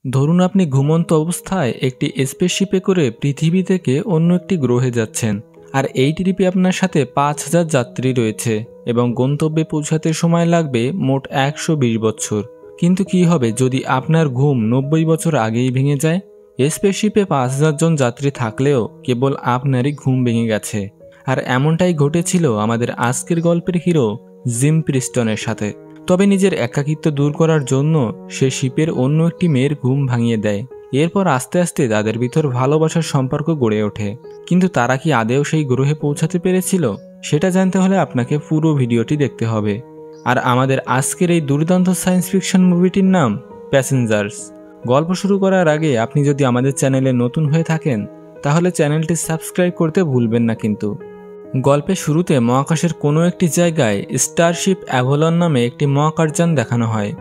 ধরুন আপনি ঘুমন্ত অবস্থায় একটি স্পেসশিপে করে পৃথিবী থেকে অন্য একটি গ্রহে যাচ্ছেন, আর এই ট্রিপে আপনার সাথে 5,000 যাত্রী রয়েছে এবং গন্তব্যে পৌঁছাতে সময় লাগবে মোট 120 বছর। কিন্তু কি হবে যদি আপনার ঘুম 90 বছর আগেই ভেঙে যায়? স্পেসশিপে 5,000 জন যাত্রী থাকলেও কেবল আপনারই ঘুম ভেঙে গেছে। আর এমনটাই ঘটেছিল আমাদের আজকের গল্পের হিরো জিম প্রিস্টনের সাথে। তবে নিজের একাকিত্ব দূর করার জন্য সে শিপের অন্য একটি মেয়ের ঘুম ভাঙিয়ে দেয়। এরপর আস্তে আস্তে তাদের ভিতর ভালোবাসার সম্পর্ক গড়ে ওঠে। কিন্তু তারা কি আদেও সেই গ্রহে পৌঁছাতে পেরেছিল? সেটা জানতে হলে আপনাকে পুরো ভিডিওটি দেখতে হবে। আর আমাদের আজকের এই দুর্দান্ত সায়েন্স ফিকশন মুভিটির নাম প্যাসেঞ্জার্স। গল্প শুরু করার আগে আপনি যদি আমাদের চ্যানেলে নতুন হয়ে থাকেন তাহলে চ্যানেলটি সাবস্ক্রাইব করতে ভুলবেন না কিন্তু। গল্পের শুরুতে মহাকাশের কোনো একটি জায়গায় স্টারশিপ অ্যাভলন নামে একটি মহাকাশযান দেখানো হয়।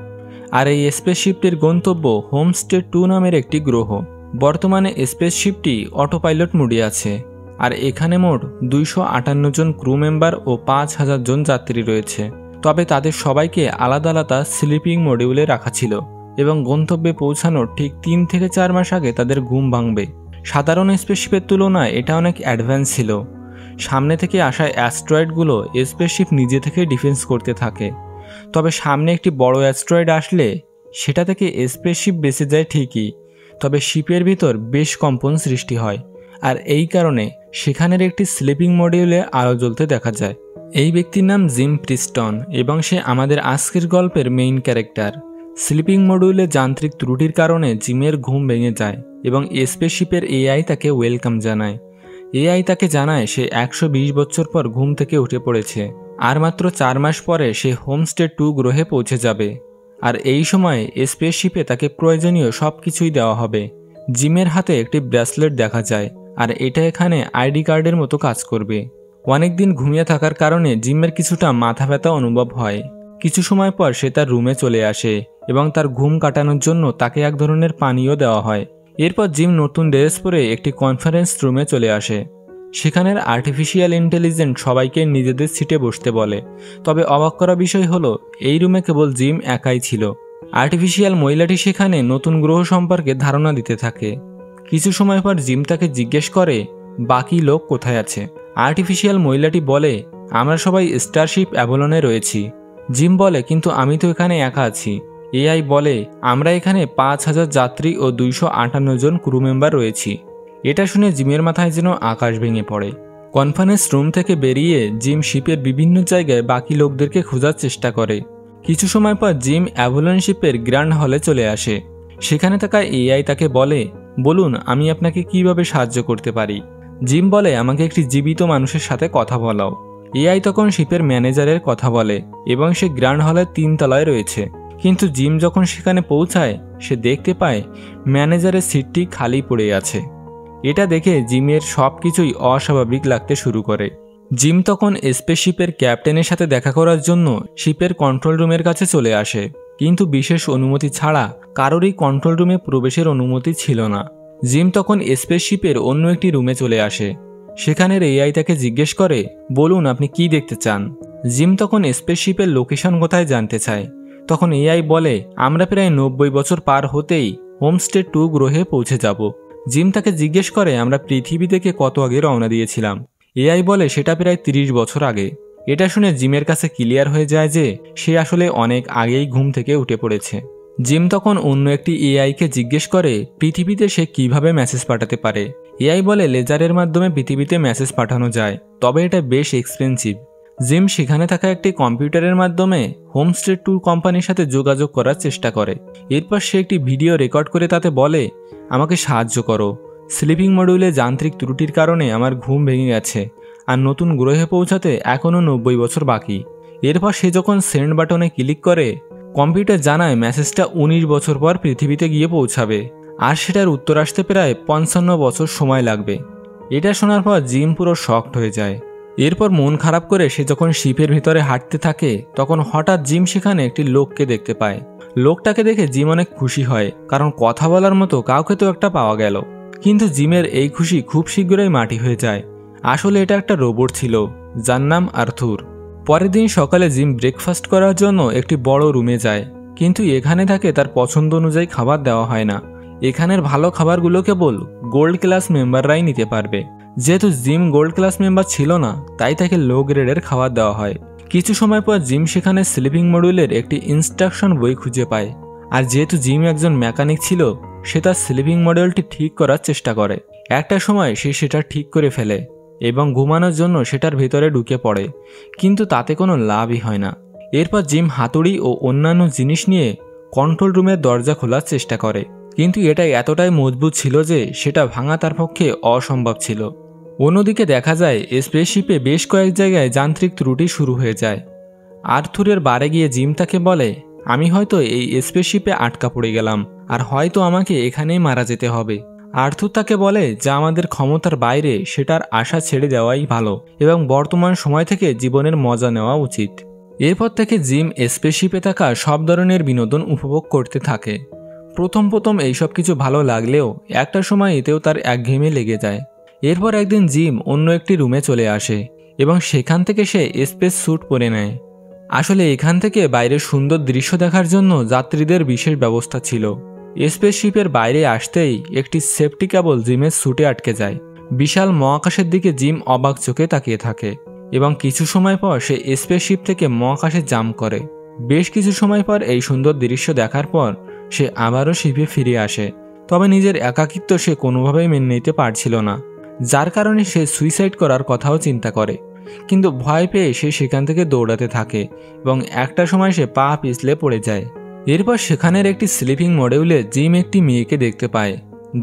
আর এই স্পেসশিপটির গন্তব্য হোমস্টে 2 নামের একটি গ্রহ। বর্তমানে স্পেসশিপটি অটো পাইলট মোডে আছে। আর এখানে মোট 258 জন ক্রু মেম্বার ও 5,000 জন যাত্রী রয়েছে। তবে তাদের সবাইকে আলাদা আলাদা স্লিপিং মডিউলে রাখা ছিল এবং গন্তব্যে পৌঁছানোর ঠিক 3 থেকে 4 মাস আগে তাদের ঘুম ভাঙবে। সাধারণ স্পেসশিপের তুলনায় এটা অনেক অ্যাডভান্স ছিল। সামনে থেকে আসা অ্যাস্ট্রয়েডগুলো স্পেসশিপ নিজে থেকে ডিফেন্স করতে থাকে। তবে সামনে একটি বড় অ্যাস্ট্রয়েড আসলে সেটা থেকে স্পেসশিপ বেঁচে যায় ঠিকই, তবে শিপের ভিতর বেশ কম্পন সৃষ্টি হয়। আর এই কারণে সেখানের একটি স্লিপিং মডিউলে আলো জ্বলতে দেখা যায়। এই ব্যক্তির নাম জিম প্রিস্টন এবং সে আমাদের আজকের গল্পের মেইন ক্যারেক্টার। স্লিপিং মডিউলে যান্ত্রিক ত্রুটির কারণে জিমের ঘুম ভেঙে যায় এবং স্পেসশিপের এআই তাকে ওয়েলকাম জানায়। এআই তাকে জানায় সে 120 বছর পর ঘুম থেকে উঠে পড়েছে আর মাত্র 4 মাস পরে সে হোমস্টে 2 গ্রহে পৌঁছে যাবে। আর এই সময় স্পেসশিপে তাকে প্রয়োজনীয় সব কিছুই দেওয়া হবে। জিমের হাতে একটি ব্রেসলেট দেখা যায় আর এটা এখানে আইডি কার্ডের মতো কাজ করবে। অনেকদিন ঘুমিয়ে থাকার কারণে জিমের কিছুটা মাথা ব্যথা অনুভব হয়। কিছু সময় পর সে তার রুমে চলে আসে এবং তার ঘুম কাটানোর জন্য তাকে এক ধরনের পানীয় দেওয়া হয়। এরপর জিম নতুন ড্রেস পরে একটি কনফারেন্স রুমে চলে আসে। সেখানের আর্টিফিশিয়াল ইন্টেলিজেন্স সবাইকে নিজেদের সিটে বসতে বলে। তবে অবাক করা বিষয় হলো এই রুমে কেবল জিম একাই ছিল। আর্টিফিশিয়াল মহিলাটি সেখানে নতুন গ্রহ সম্পর্কে ধারণা দিতে থাকে। কিছু সময় পর জিম তাকে জিজ্ঞেস করে বাকি লোক কোথায় আছে। আর্টিফিশিয়াল মহিলাটি বলে আমরা সবাই স্টারশিপ অ্যাভলনে রয়েছি। জিম বলে কিন্তু আমি তো এখানে একা আছি। এআই বলে আমরা এখানে 5,000 যাত্রী ও 258 জন ক্রু মেম্বার রয়েছি। এটা শুনে জিমের মাথায় যেন আকাশ ভেঙে পড়ে। কনফারেন্স রুম থেকে বেরিয়ে জিম শিপের বিভিন্ন জায়গায় বাকি লোকদেরকে খোঁজার চেষ্টা করে। কিছু সময় পর জিম অ্যাভলন শিপের গ্র্যান্ড হলে চলে আসে। সেখানে থাকা এআই তাকে বলে বলুন আমি আপনাকে কিভাবে সাহায্য করতে পারি। জিম বলে আমাকে একটি জীবিত মানুষের সাথে কথা বলাও। এআই তখন শিপের ম্যানেজারের কথা বলে এবং সে গ্র্যান্ড হলের 3 তলায় রয়েছে। কিন্তু জিম যখন সেখানে পৌঁছায় সে দেখতে পায় ম্যানেজারের সিটটি খালি পড়ে আছে। এটা দেখে জিমের সব কিছুই অস্বাভাবিক লাগতে শুরু করে। জিম তখন স্পেসশিপের ক্যাপ্টেনের সাথে দেখা করার জন্য শিপের কন্ট্রোল রুমের কাছে চলে আসে, কিন্তু বিশেষ অনুমতি ছাড়া কারোরই কন্ট্রোল রুমে প্রবেশের অনুমতি ছিল না। জিম তখন স্পেসশিপের অন্য একটি রুমে চলে আসে। সেখানের এআই তাকে জিজ্ঞেস করে বলুন আপনি কি দেখতে চান। জিম তখন স্পেসশিপের লোকেশন কোথায় জানতে চায়। তখন এআই বলে আমরা প্রায় 90 বছর পার হতেই হোমস্টে 2 গ্রহে পৌঁছে যাব। জিম তাকে জিজ্ঞেস করে আমরা পৃথিবী থেকে কত আগে রওনা দিয়েছিলাম। এআই বলে সেটা প্রায় 30 বছর আগে। এটা শুনে জিমের কাছে ক্লিয়ার হয়ে যায় যে সে আসলে অনেক আগেই ঘুম থেকে উঠে পড়েছে। জিম তখন অন্য একটি এআইকে জিজ্ঞেস করে পৃথিবীতে সে কিভাবে মেসেজ পাঠাতে পারে। এআই বলে লেজারের মাধ্যমে পৃথিবীতে মেসেজ পাঠানো যায়, তবে এটা বেশ এক্সপেন্সিভ। জিম সেখানে থাকা একটি কম্পিউটারের মাধ্যমে হোমস্টে 2 কোম্পানির সাথে যোগাযোগ করার চেষ্টা করে। এরপর সে একটি ভিডিও রেকর্ড করে তাতে বলে আমাকে সাহায্য করো। স্লিপিং মডিউলে যান্ত্রিক ত্রুটির কারণে আমার ঘুম ভেঙে গেছে আর নতুন গ্রহে পৌঁছাতে এখনও 90 বছর বাকি। এরপর সে যখন সেন্ড বাটনে ক্লিক করে কম্পিউটার জানায় মেসেজটা 19 বছর পর পৃথিবীতে গিয়ে পৌঁছাবে আর সেটার উত্তর আসতে প্রায় 55 বছর সময় লাগবে। এটা শোনার পর জিম পুরো শকড হয়ে যায়। এরপর মন খারাপ করে সে যখন শিপের ভিতরে হাঁটতে থাকে তখন হঠাৎ জিম সেখানে একটি লোককে দেখতে পায়। লোকটাকে দেখে জিম অনেক খুশি হয়, কারণ কথা বলার মতো কাউকে তো একটা পাওয়া গেল। কিন্তু জিমের এই খুশি খুব শীঘ্রই মাটি হয়ে যায়। আসলে এটা একটা রোবট ছিল যার নাম আর্থুর। পরের দিন সকালে জিম ব্রেকফাস্ট করার জন্য একটি বড় রুমে যায়, কিন্তু এখানে তাকে তার পছন্দ অনুযায়ী খাবার দেওয়া হয় না। এখানের ভালো খাবারগুলো কেবল গোল্ড ক্লাস মেম্বাররাই নিতে পারবে। যেহেতু জিম গোল্ড ক্লাস মেম্বার ছিল না, তাই তাকে লো গ্রেডের খাবার দেওয়া হয়। কিছু সময় পর জিম সেখানে স্লিপিং মডিউলের একটি ইনস্ট্রাকশন বই খুঁজে পায়। আর যেহেতু জিম একজন মেকানিক ছিল, সে তার স্লিপিং মডিউলটি ঠিক করার চেষ্টা করে। একটা সময় সে সেটা ঠিক করে ফেলে এবং ঘুমানোর জন্য সেটার ভেতরে ঢুকে পড়ে, কিন্তু তাতে কোনো লাভই হয় না। এরপর জিম হাতুড়ি ও অন্যান্য জিনিস নিয়ে কন্ট্রোল রুমের দরজা খোলার চেষ্টা করে, কিন্তু এটা এতটাই মজবুত ছিল যে সেটা ভাঙা তার পক্ষে অসম্ভব ছিল। অন্যদিকে দেখা যায় স্পেসশিপে বেশ কয়েক জায়গায় যান্ত্রিক ত্রুটি শুরু হয়ে যায়। আর্থুরের বারে গিয়ে জিম তাকে বলে, আমি হয়তো এই স্পেসশিপে আটকা পড়ে গেলাম, আর হয়তো আমাকে এখানেই মারা যেতে হবে। আর্থুর তাকে বলে যা আমাদের ক্ষমতার বাইরে সেটার আশা ছেড়ে দেওয়াই ভালো এবং বর্তমান সময় থেকে জীবনের মজা নেওয়া উচিত। এরপর থেকে জিম স্পেসশিপে থাকা সব ধরনের বিনোদন উপভোগ করতে থাকে। প্রথম এইসব কিছু ভালো লাগলেও একটা সময় এতেও তার একঘেয়েমি লেগে যায়। এরপর একদিন জিম অন্য একটি রুমে চলে আসে এবং সেখান থেকে সে স্পেস স্যুট পরে নেয়। আসলে এখান থেকে বাইরের সুন্দর দৃশ্য দেখার জন্য যাত্রীদের বিশেষ ব্যবস্থা ছিল। স্পেসশিপের বাইরে আসতেই একটি সেফটি কেবল জিমের স্যুটে আটকে যায়। বিশাল মহাকাশের দিকে জিম অবাক চোখে তাকিয়ে থাকে এবং কিছু সময় পর সে স্পেসশিপ থেকে মহাকাশে জাম্প করে। বেশ কিছু সময় পর এই সুন্দর দৃশ্য দেখার পর সে আবারও শিপে ফিরে আসে, তবে নিজের একাকিত্ব সে কোনোভাবেই মেনে নিতে পারছিল না, যার কারণে সে সুইসাইড করার কথাও চিন্তা করে। কিন্তু ভয় পেয়ে সে সেখান থেকে দৌড়াতে থাকে এবং একটা সময় সে পা পিছলে পড়ে যায়। এরপর সেখানের একটি স্লিপিং মডিউলে জিম একটি মেয়েকে দেখতে পায়,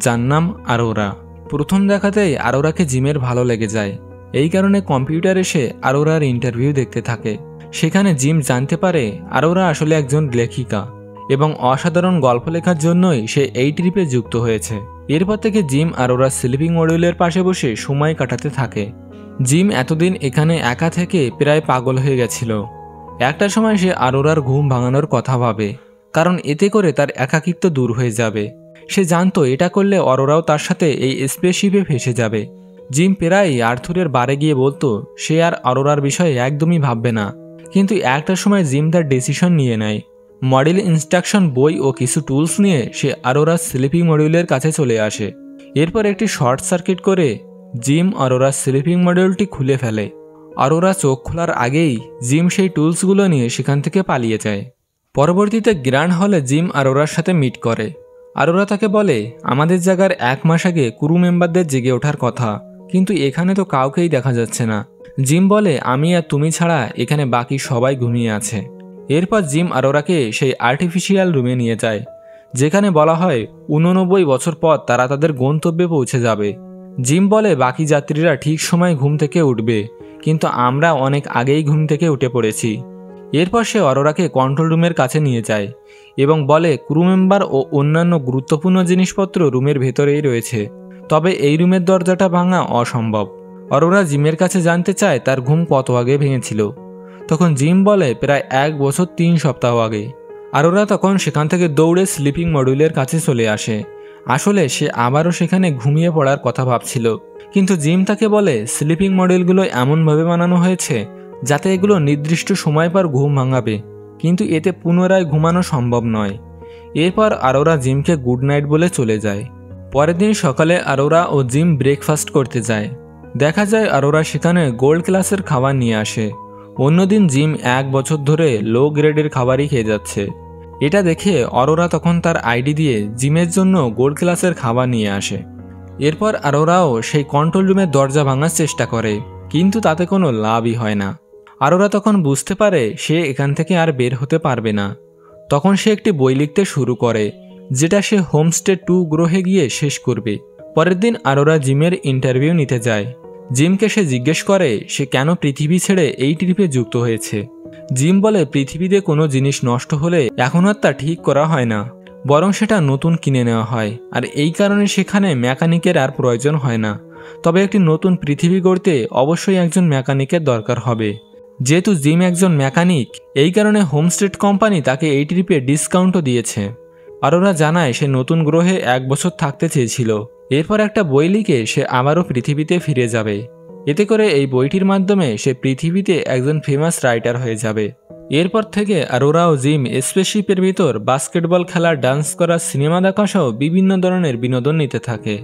যার নাম আরোরা। প্রথম দেখাতেই আরোরাকে জিমের ভালো লেগে যায়। এই কারণে কম্পিউটারে সে আরোরার ইন্টারভিউ দেখতে থাকে। সেখানে জিম জানতে পারে আরোরা আসলে একজন লেখিকা এবং অসাধারণ গল্প লেখার জন্যই সে এই ট্রিপে যুক্ত হয়েছে। এরপর থেকে জিম আরোরা স্লিপিং মডিউলের পাশে বসে সময় কাটাতে থাকে। জিম এতদিন এখানে একা থেকে প্রায় পাগল হয়ে গেছিল। একটা সময় সে আরোরার ঘুম ভাঙানোর কথা ভাবে, কারণ এতে করে তার একাকিত্ব দূর হয়ে যাবে। সে জানতো এটা করলে অরোরাও তার সাথে এই স্পেসশিপে ফেসে যাবে। জিম প্রায়ই আর্থুরের বারে গিয়ে বলতো সে আর অরোরার বিষয়ে একদমই ভাববে না, কিন্তু একটা সময় জিম তার ডিসিশন নিয়ে নেয়। মডেল ইনস্ট্রাকশন বই ও কিছু টুলস নিয়ে সে আরোরার স্লিপিং মডিউলের কাছে চলে আসে। এরপর একটি শর্ট সার্কিট করে জিম অরোরার স্লিপিং মডিউলটি খুলে ফেলে। অরোরা চোখ খোলার আগেই জিম সেই টুলসগুলো নিয়ে সেখান থেকে পালিয়ে যায়। পরবর্তীতে গ্র্যান্ড হলে জিম আরোরার সাথে মিট করে। আরোরা তাকে বলে, আমাদের জায়গার 1 মাস আগে ক্রু মেম্বারদের জেগে ওঠার কথা, কিন্তু এখানে তো কাউকেই দেখা যাচ্ছে না। জিম বলে, আমি আর তুমি ছাড়া এখানে বাকি সবাই ঘুমিয়ে আছে। এরপর জিম আরোরাকে সেই আর্টিফিশিয়াল রুমে নিয়ে যায়, যেখানে বলা হয় 89 বছর পর তারা তাদের গন্তব্যে পৌঁছে যাবে। জিম বলে বাকি যাত্রীরা ঠিক সময় ঘুম থেকে উঠবে, কিন্তু আমরা অনেক আগেই ঘুম থেকে উঠে পড়েছি। এরপর সে অরোরাকে কন্ট্রোল রুমের কাছে নিয়ে যায় এবং বলে ক্রু মেম্বার ও অন্যান্য গুরুত্বপূর্ণ জিনিসপত্র রুমের ভেতরেই রয়েছে, তবে এই রুমের দরজাটা ভাঙা অসম্ভব। অরোরা জিমের কাছে জানতে চায় তার ঘুম কত আগে ভেঙেছিল। তখন জিম বলে প্রায় 1 বছর 3 সপ্তাহ আগে। আরোরা তখন সেখান থেকে দৌড়ে স্লিপিং মডিউলের কাছে চলে আসে। আসলে সে আবারও সেখানে ঘুমিয়ে পড়ার কথা ভাবছিল, কিন্তু জিম তাকে বলে স্লিপিং মডিউলগুলো এমনভাবে বানানো হয়েছে যাতে এগুলো নির্দিষ্ট সময় পর ঘুম ভাঙাবে, কিন্তু এতে পুনরায় ঘুমানো সম্ভব নয়। এরপর আরোরা জিমকে গুড নাইট বলে চলে যায়। পরের দিন সকালে আরোরা ও জিম ব্রেকফাস্ট করতে যায়। দেখা যায় আরোরা সেখানে গোল্ড ক্লাসের খাবার নিয়ে আসে। অন্যদিন জিম 1 বছর ধরে লো গ্রেডের খাবারই খেয়ে যাচ্ছে। এটা দেখে অরোরা তখন তার আইডি দিয়ে জিমের জন্য গোল্ড ক্লাসের খাবার নিয়ে আসে। এরপর আরোরাও সেই কন্ট্রোল রুমের দরজা ভাঙার চেষ্টা করে, কিন্তু তাতে কোনো লাভই হয় না। আরোরা তখন বুঝতে পারে সে এখান থেকে আর বের হতে পারবে না। তখন সে একটি বই লিখতে শুরু করে, যেটা সে হোমস্টে 2 গ্রহে গিয়ে শেষ করবে। পরের দিন আরোরা জিমের ইন্টারভিউ নিতে যায়। জিমকে সে জিজ্ঞেস করে সে কেন পৃথিবী ছেড়ে এই ট্রিপে যুক্ত হয়েছে। জিম বলে পৃথিবীতে কোনো জিনিস নষ্ট হলে এখন আর তা ঠিক করা হয় না, বরং সেটা নতুন কিনে নেওয়া হয়, আর এই কারণে সেখানে মেকানিকের আর প্রয়োজন হয় না। তবে একটি নতুন পৃথিবী গড়তে অবশ্যই একজন মেকানিকের দরকার হবে। যেহেতু জিম একজন মেকানিক, এই কারণে হোমস্টেড কোম্পানি তাকে এই ট্রিপে ডিসকাউন্টও দিয়েছে। আরোরা জানায় সে নতুন গ্রহে 1 বছর থাকতে চেয়েছিল। এরপর একটা বই লিখে সে আবারও পৃথিবীতে ফিরে যাবে। এতে করে এই বইটির মাধ্যমে সে পৃথিবীতে একজন ফেমাস রাইটার হয়ে যাবে এরপর থেকে আরোরা ও জিম স্পেসশিপের ভিতর বাস্কেটবল খেলা, ডান্স করা, সিনেমা দেখা সহ বিভিন্ন ধরনের বিনোদন নিতে থাকে।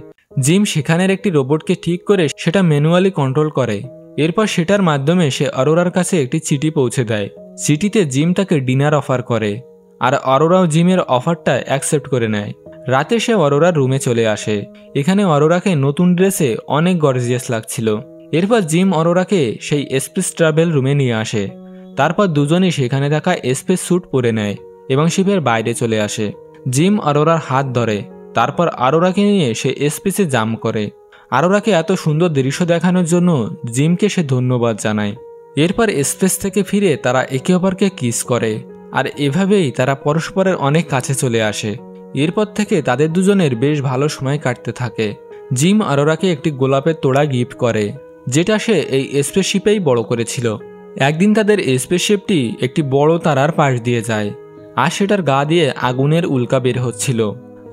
জিম সেখানের একটি রোবটকে ঠিক করে সেটা ম্যানুয়ালি কন্ট্রোল করে। এরপর সেটার মাধ্যমে সে অরোরার কাছে একটি চিঠি পৌঁছে দেয়। চিঠিতে জিম তাকে ডিনার অফার করে, আর অরোরাও জিমের অফারটা অ্যাকসেপ্ট করে নেয়। রাতে সে অরোরার রুমে চলে আসে। এখানে অরোরাকে নতুন ড্রেসে অনেক গর্জিয়াস লাগছিল। এরপর জিম অরোরাকে সেই স্পেস ট্রাভেল রুমে নিয়ে আসে। তারপর দুজনেই সেখানে থাকা স্পেস স্যুট পরে নেয় এবং শিপের বাইরে চলে আসে। জিম অরোরার হাত ধরে, তারপর অরোরাকে নিয়ে সে স্পেসে জাম্প করে। অরোরাকে এত সুন্দর দৃশ্য দেখানোর জন্য জিমকে সে ধন্যবাদ জানায়। এরপর স্পেস থেকে ফিরে তারা একে অপরকে কিস করে, আর এভাবেই তারা পরস্পরের অনেক কাছে চলে আসে। এরপর থেকে তাদের দুজনের বেশ ভালো সময় কাটতে থাকে। জিম অরোরাকে একটি গোলাপের তোড়া গিফট করে, যেটা সে এই স্পেসশিপেই বড় করেছিল। একদিন তাদের স্পেসশিপটি একটি বড় তারার পাশ দিয়ে যায়, আর সেটার গা দিয়ে আগুনের উল্কা বের হচ্ছিল।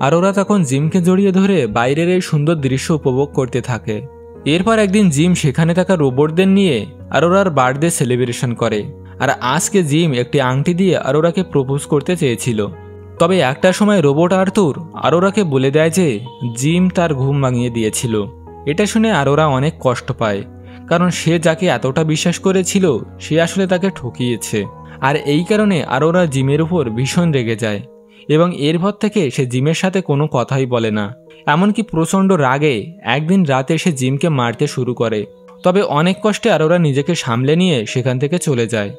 আর ওরা তখন জিমকে জড়িয়ে ধরে বাইরের এই সুন্দর দৃশ্য উপভোগ করতে থাকে। এরপর একদিন জিম সেখানে থাকা রোবটদের নিয়ে আরোরার বার্থডে সেলিব্রেশন করে। আর আজকে জিম একটি আংটি দিয়ে আরোরাকে প্রপোজ করতে চেয়েছিল। তবে একটা সময় রোবট আর্থুর আরোরাকে বলে দেয় যে জিম তার ঘুম ভাঙিয়ে দিয়েছিল। এটা শুনে আরোরা অনেক কষ্ট পায়, কারণ সে যাকে এতটা বিশ্বাস করেছিল সে আসলে তাকে ঠকিয়েছে। আর এই কারণে আরোরা জিমের উপর ভীষণ রেগে যায় এবং এরপর থেকে সে জিমের সাথে কোনো কথাই বলে না। এমনকি প্রচণ্ড রাগে একদিন রাতে সে জিমকে মারতে শুরু করে। তবে অনেক কষ্টে আরোরা নিজেকে সামলে নিয়ে সেখান থেকে চলে যায়।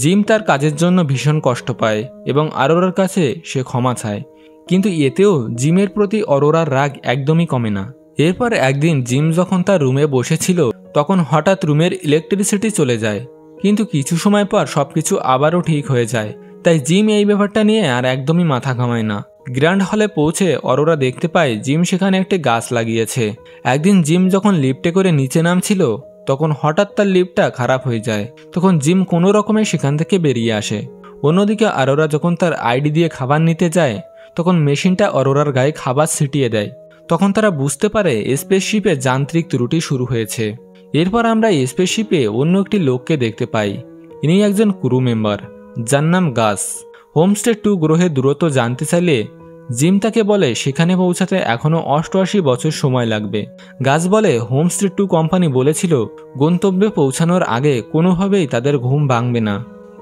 জিম তার কাজের জন্য ভীষণ কষ্ট পায় এবং আরোরার কাছে সে ক্ষমা চায়, কিন্তু এতেও জিমের প্রতি অরোরার রাগ একদমই কমে না। এরপর একদিন জিম যখন তার রুমে বসেছিল তখন হঠাৎ রুমের ইলেকট্রিসিটি চলে যায়, কিন্তু কিছু সময় পর সবকিছু আবারও ঠিক হয়ে যায়। তাই জিম এই ব্যাপারটা নিয়ে আর একদমই মাথা ঘামায় না। গ্র্যান্ড হলে পৌঁছে অরোরা দেখতে পায় জিম সেখানে একটি গাছ লাগিয়েছে। একদিন জিম যখন লিফটে করে নিচে নামছিল তখন হঠাৎ তার লিফটটা খারাপ হয়ে যায়। তখন জিম কোনো রকমে সেখান থেকে বেরিয়ে আসে। অন্যদিকে অরোরা যখন তার আইডি দিয়ে খাবার নিতে যায় তখন মেশিনটা অরোরার গায়ে খাবার ছিটিয়ে দেয়। তখন তারা বুঝতে পারে স্পেসশিপে যান্ত্রিক ত্রুটি শুরু হয়েছে। এরপর আমরা স্পেসশিপে অন্য একটি লোককে দেখতে পাই। ইনি একজন ক্রু মেম্বার, যার নাম গাস। হোমস্টে 2 গ্রহে দূরত্ব জানতে চাইলে জিম তাকে বলে সেখানে পৌঁছাতে এখনও 88 বছর সময় লাগবে। গাস বলে হোমস্টে 2 কোম্পানি বলেছিল গন্তব্যে পৌঁছানোর আগে কোনোভাবেই তাদের ঘুম ভাঙবে না।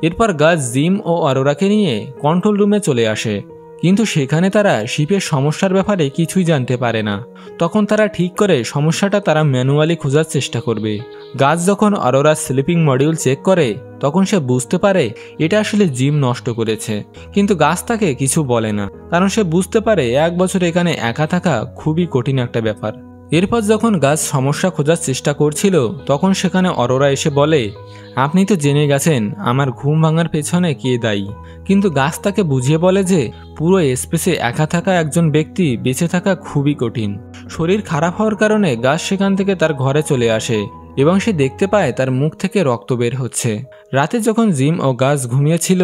এরপর গাস জিম ও অরোরাকে নিয়ে কন্ট্রোল রুমে চলে আসে, কিন্তু সেখানে তারা শিপের সমস্যার ব্যাপারে কিছুই জানতে পারে না। তখন তারা ঠিক করে সমস্যাটা তারা ম্যানুয়ালি খোঁজার চেষ্টা করবে। গাছ যখন অরোরার স্লিপিং মডিউল চেক করে তখন সে বুঝতে পারে এটা আসলে জিম নষ্ট করেছে, কিন্তু গাছ তাকে কিছু বলে না, কারণ সে বুঝতে পারে 1 বছর এখানে একা থাকা খুবই কঠিন একটা ব্যাপার। এরপর যখন গাছ সমস্যা খোঁজার চেষ্টা করছিল তখন সেখানে অরোরা এসে বলে, আপনি তো জেনে গেছেন আমার ঘুম ভাঙার পেছনে কে দায়ী। কিন্তু গাছ তাকে বুঝিয়ে বলে যে পুরো স্পেসে একা থাকা একজন ব্যক্তি বেঁচে থাকা খুবই কঠিন। শরীর খারাপ হওয়ার কারণে গাছ সেখান থেকে তার ঘরে চলে আসে এবং সে দেখতে পায় তার মুখ থেকে রক্ত বের হচ্ছে। রাতে যখন জিম ও গাছ ঘুমিয়েছিল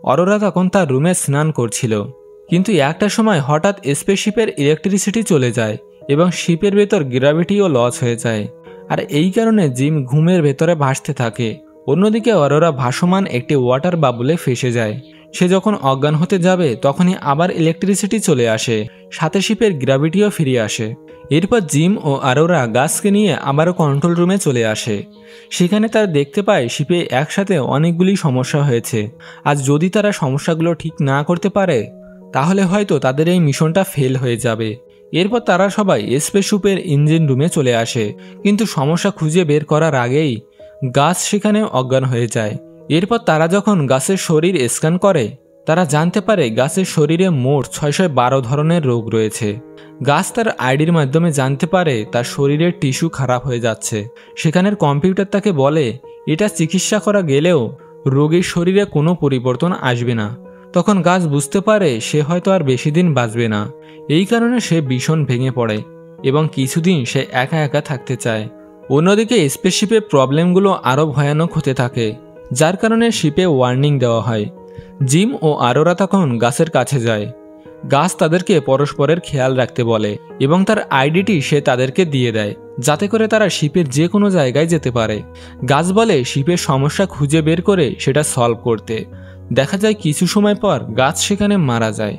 অরোরা তখন তার রুমে স্নান করছিল, কিন্তু একটা সময় হঠাৎ স্পেসশিপের ইলেকট্রিসিটি চলে যায় এবং শিপের ভেতর গ্র্যাভিটিও লস হয়ে যায়। আর এই কারণে জিম ঘুমের ভেতরে ভাসতে থাকে। অন্যদিকে অরোরা ভাসমান একটি ওয়াটার বাবুলে ফেসে যায়। সে যখন অজ্ঞান হতে যাবে তখনই আবার ইলেকট্রিসিটি চলে আসে, সাথে শিপের গ্র্যাভিটিও ফিরে আসে। এরপর জিম ও অরোরা গাছকে নিয়ে আবারও কন্ট্রোল রুমে চলে আসে। সেখানে তারা দেখতে পায় শিপে একসাথে অনেকগুলি সমস্যা হয়েছে, আর যদি তারা সমস্যাগুলো ঠিক না করতে পারে তাহলে হয়তো তাদের এই মিশনটা ফেল হয়ে যাবে। এরপর তারা সবাই স্পেসশিপের ইঞ্জিন রুমে চলে আসে, কিন্তু সমস্যা খুঁজে বের করার আগেই গাছ সেখানে অজ্ঞান হয়ে যায়। এরপর তারা যখন গাছের শরীর স্ক্যান করে তারা জানতে পারে গাছের শরীরে মোট 612 ধরনের রোগ রয়েছে। গাছ তার আইডির মাধ্যমে জানতে পারে তার শরীরের টিস্যু খারাপ হয়ে যাচ্ছে। সেখানের কম্পিউটার তাকে বলে এটা চিকিৎসা করা গেলেও রোগীর শরীরে কোনো পরিবর্তন আসবে না। তখন গাছ বুঝতে পারে সে হয়তো আর বেশি দিন বাঁচবে না। এই কারণে সে ভীষণ ভেঙে পড়ে এবং কিছুদিন সে একা একা থাকতে চায়। অন্যদিকে স্পেসশিপের প্রবলেমগুলো আরও ভয়ানক হতে থাকে, যার কারণে শিপে ওয়ার্নিং দেওয়া হয়। জিম ও অরোরা তখন গাছের কাছে যায়। গাছ তাদেরকে পরস্পরের খেয়াল রাখতে বলে এবং তার আইডিটি সে তাদেরকে দিয়ে দেয়, যাতে করে তারা শিপের যে কোনো জায়গায় যেতে পারে। গাছ বলে শিপের সমস্যা খুঁজে বের করে সেটা সলভ করতে। দেখা যায় কিছু সময় পর গাছ সেখানে মারা যায়।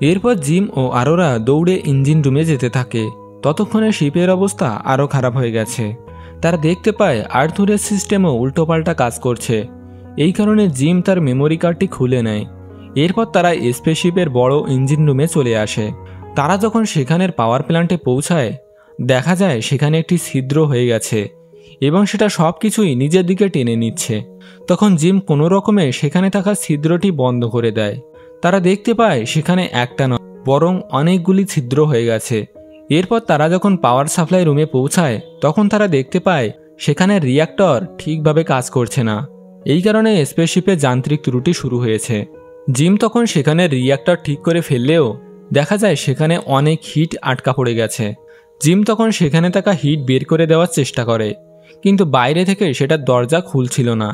এরপর জিম ও আরোরা দৌড়ে ইঞ্জিন রুমে যেতে থাকে। ততক্ষণে শিপের অবস্থা আরও খারাপ হয়ে গেছে। তারা দেখতে পায় আর্থুরের সিস্টেমও উল্টোপাল্টা কাজ করছে। এই কারণে জিম তার মেমোরি কার্ডটি খুলে নেয়। এরপর তারা স্পেসশিপের বড় ইঞ্জিন রুমে চলে আসে। তারা যখন সেখানের পাওয়ার প্ল্যান্টে পৌঁছায়, দেখা যায় সেখানে একটি ছিদ্র হয়ে গেছে এবং সেটা সব কিছুই নিজের দিকে টেনে নিচ্ছে। তখন জিম কোনো রকমে সেখানে থাকা ছিদ্রটি বন্ধ করে দেয়। তারা দেখতে পায় সেখানে একটা নয়, বরং অনেকগুলি ছিদ্র হয়ে গেছে। এরপর তারা যখন পাওয়ার সাপ্লাই রুমে পৌঁছায়, তখন তারা দেখতে পায় সেখানে রিঅ্যাক্টর ঠিকভাবে কাজ করছে না। এই কারণে স্পেসশিপে যান্ত্রিক ত্রুটি শুরু হয়েছে। জিম তখন সেখানে রিঅ্যাক্টর ঠিক করে ফেললেও দেখা যায় সেখানে অনেক হিট আটকা পড়ে গেছে। জিম তখন সেখানে থাকা হিট বের করে দেওয়ার চেষ্টা করে, কিন্তু বাইরে থেকে সেটার দরজা খুলছিল না।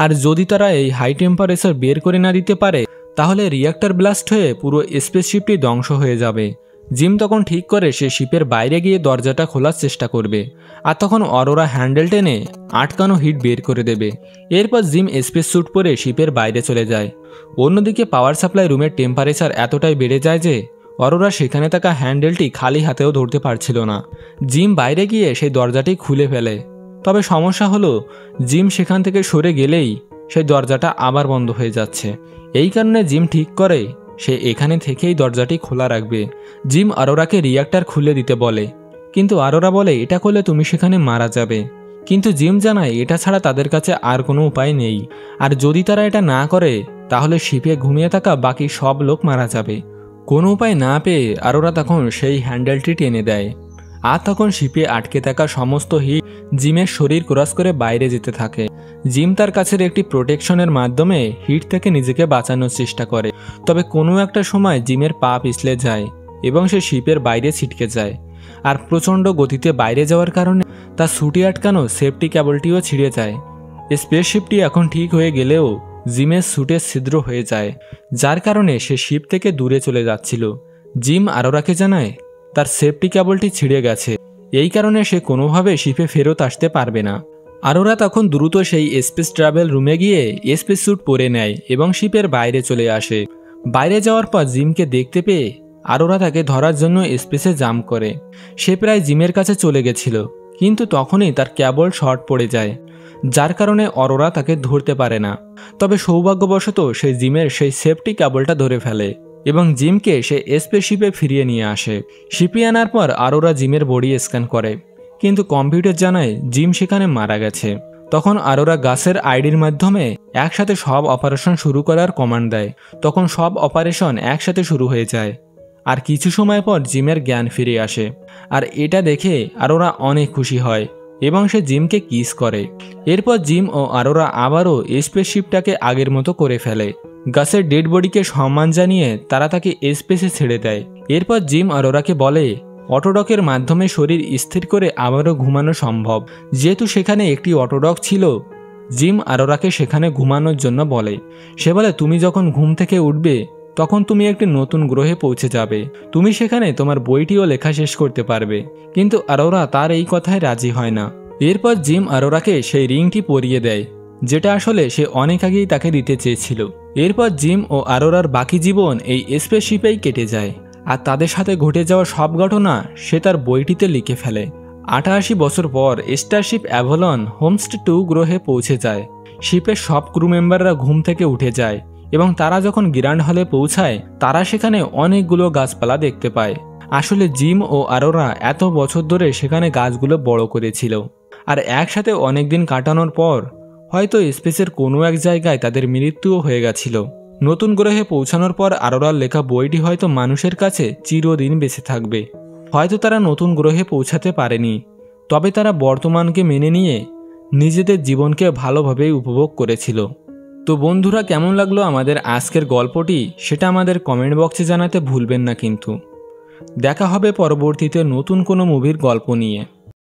আর যদি তারা এই হাই টেম্পারেচার বের করে না দিতে পারে, তাহলে রিঅ্যাক্টর ব্লাস্ট হয়ে পুরো স্পেসশিপটি ধ্বংস হয়ে যাবে। জিম তখন ঠিক করে সে শিপের বাইরে গিয়ে দরজাটা খোলার চেষ্টা করবে, আর তখন অরোরা হ্যান্ডেল টেনে আটকানো হিট বের করে দেবে। এরপর জিম স্পেস স্যুট পরে শিপের বাইরে চলে যায়। অন্যদিকে পাওয়ার সাপ্লাই রুমের টেম্পারেচার এতটাই বেড়ে যায় যে অরোরা সেখানে থাকা হ্যান্ডেলটি খালি হাতেও ধরতে পারছিল না। জিম বাইরে গিয়ে সেই দরজাটি খুলে ফেলে। তবে সমস্যা হলো, জিম সেখান থেকে সরে গেলেই সেই দরজাটা আবার বন্ধ হয়ে যাচ্ছে। এই কারণে জিম ঠিক করে সে এখানে থেকেই দরজাটি খোলা রাখবে। জিম আরোরাকে রিঅ্যাক্টর খুলে দিতে বলে, কিন্তু আরোরা বলে এটা করলে তুমি সেখানে মারা যাবে। কিন্তু জিম জানায় এটা ছাড়া তাদের কাছে আর কোনো উপায় নেই, আর যদি তারা এটা না করে তাহলে শিপে ঘুমিয়ে থাকা বাকি সব লোক মারা যাবে। কোনো উপায় না পেয়ে আরোরা তখন সেই হ্যান্ডেলটি টেনে দেয়, আর তখন শিপে আটকে থাকা সমস্ত হিট জিমের শরীর ক্রস করে বাইরে যেতে থাকে। জিম তার কাছের একটি প্রোটেকশনের মাধ্যমে হিট থেকে নিজেকে বাঁচানোর চেষ্টা করে। তবে কোনো একটা সময় জিমের পা পিছলে যায় এবং সে শিপের বাইরে ছিটকে যায়। আর প্রচণ্ড গতিতে বাইরে যাওয়ার কারণে তার ছুটি আটকানো সেফটি কেবলটিও ছিঁড়ে যায়। স্পেসশিপটি এখন ঠিক হয়ে গেলেও জিমের স্যুটের ছিদ্র হয়ে যায়, যার কারণে সে শিপ থেকে দূরে চলে যাচ্ছিল। জিম আরোরাকে জানায় তার সেফটি কেবলটি ছিঁড়ে গেছে, এই কারণে সে কোনোভাবে শিপে ফেরত আসতে পারবে না। আরোরা তখন দ্রুত সেই স্পেস ট্রাভেল রুমে গিয়ে স্পেস স্যুট পরে নেয় এবং শিপের বাইরে চলে আসে। বাইরে যাওয়ার পর জিমকে দেখতে পেয়ে আরোরা তাকে ধরার জন্য স্পেসে জাম্প করে। সে প্রায় জিমের কাছে চলে গেছিল, কিন্তু তখনই তার কেবল শর্ট পড়ে যায়, যার কারণে অরোরা তাকে ধরতে পারে না। তবে সৌভাগ্যবশত সে জিমের সেই সেফটি কেবলটা ধরে ফেলে এবং জিমকে সে স্পেসশিপে ফিরিয়ে নিয়ে আসে। শিপে আনার পর আরোরা জিমের বডি স্ক্যান করে, কিন্তু কম্পিউটার জানায় জিম সেখানে মারা গেছে। তখন আরোরা গাছের আইডির মাধ্যমে একসাথে সব অপারেশন শুরু করার কমান্ড দেয়। তখন সব অপারেশন একসাথে শুরু হয়ে যায়, আর কিছু সময় পর জিমের জ্ঞান ফিরে আসে। আর এটা দেখে আরোরা অনেক খুশি হয় এবং সে জিমকে কিস করে। এরপর জিম ও আরোরা আবারও স্পেসশিপটাকে আগের মতো করে ফেলে। গাছের ডেড বডিকে সম্মান জানিয়ে তারা তাকে স্পেসে ছেড়ে দেয়। এরপর জিম আরোরাকে বলে অটোডকের মাধ্যমে শরীর স্থির করে আবারও ঘুমানো সম্ভব। যেহেতু সেখানে একটি অটোডক ছিল, জিম আরোরাকে সেখানে ঘুমানোর জন্য বলে। সে বলে তুমি যখন ঘুম থেকে উঠবে তখন তুমি একটি নতুন গ্রহে পৌঁছে যাবে, তুমি সেখানে তোমার বইটিও লেখা শেষ করতে পারবে। কিন্তু আরোরা তার এই কথায় রাজি হয় না। এরপর জিম আরোরাকে সেই রিংটি পরিয়ে দেয়, যেটা আসলে সে অনেক আগেই তাকে দিতে চেয়েছিল। এরপর জিম ও আরোরার বাকি জীবন এই স্পেসশিপেই কেটে যায়, আর তাদের সাথে ঘটে যাওয়া সব ঘটনা সে তার বইটিতে লিখে ফেলে। 88 বছর পর স্টারশিপ অ্যাভলন হোমস্টে 2 গ্রহে পৌঁছে যায়। শিপের সব ক্রু মেম্বাররা ঘুম থেকে উঠে যায় এবং তারা যখন গ্র্যান্ড হলে পৌঁছায়, তারা সেখানে অনেকগুলো গাছপালা দেখতে পায়। আসলে জিম ও আরোরা এত বছর ধরে সেখানে গাছগুলো বড় করেছিল, আর একসাথে অনেকদিন কাটানোর পর হয়তো স্পেসের কোনো এক জায়গায় তাদের মৃত্যুও হয়ে গেছিল। নতুন গ্রহে পৌঁছানোর পর আরোরার লেখা বইটি হয়তো মানুষের কাছে চিরদিন বেঁচে থাকবে। হয়তো তারা নতুন গ্রহে পৌঁছাতে পারেনি, তবে তারা বর্তমানকে মেনে নিয়ে নিজেদের জীবনকে ভালোভাবে উপভোগ করেছিল। তো বন্ধুরা, কেমন লাগলো আমাদের আজকের গল্পটি সেটা আমাদের কমেন্ট বক্সে জানাতে ভুলবেন না। কিন্তু দেখা হবে পরবর্তীতে নতুন কোনো মুভির গল্প নিয়ে।